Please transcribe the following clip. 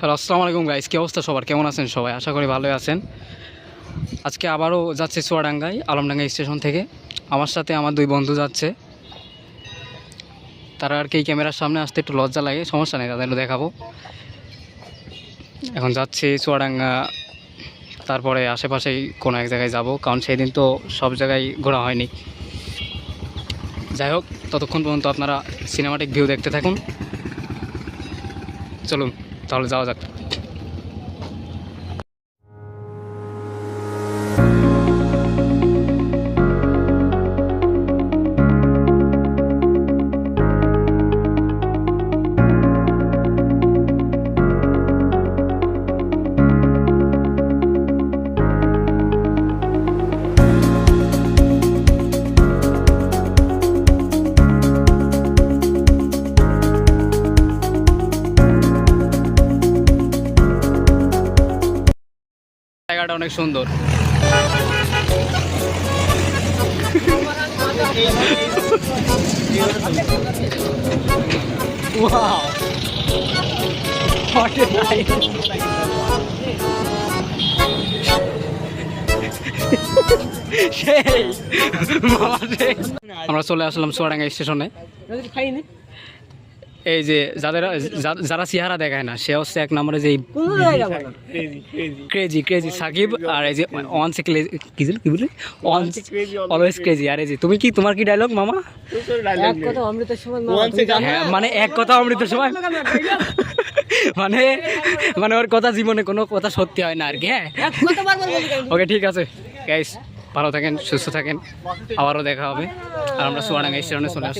Hello, আসসালামু আলাইকুম guys. কী অবস্থা সবার? কেমন আছেন সবাই? আশা করি ভালোই আছেন। আজকে আবারও যাচ্ছে চুয়াডাঙ্গায়, আলমডাঙ্গা স্টেশন থেকে। আমার সাথে আমার দুই বন্ধু যাচ্ছে। তারা আর কি ক্যামেরার সামনে আসতে একটু লজ্জা লাগে, সমস্যা নেই, তাদের দেখাবো। এখন যাচ্ছি চুয়াডাঙ্গা, তারপরে আশেপাশেই কোনো এক জায়গায় যাব, কারণ সেদিন তো সব জায়গায় ঘোরা হয়নি। যাই হোক, ততক্ষণ পর্যন্ত আপনারা সিনেমাটিক ভিউ দেখতে থাকুন। চলুন তাহলে যাওয়া যাক। জায়গাটা অনেক সুন্দর। Wow! What a night! সেই আমরা চলে আসলাম চুয়াডাঙ্গা স্টেশনে। এই যে যারা চেহারা দেখায় না, সে হচ্ছে এক নম্বরে যে ক্রেজি ক্রেজি সাকিব, আর এই যে ওয়ান্স কি বলি অলওয়েজ ক্রেজি। আর এই যে তুমি কি, তোমার কি ডায়লগ মামা? হ্যাঁ, মানে এক কথা অমৃতের সময়, মানে মানে ওর কথা জীবনে কোনো কথা সত্যি হয় না আর কি। হ্যাঁ, ওকে, ঠিক আছে গাইস, ভালো থাকেন, সুস্থ থাকেন, আবারও দেখা হবে। আর আমরা চুয়াডাঙ্গা স্টেশনে চলে আসি।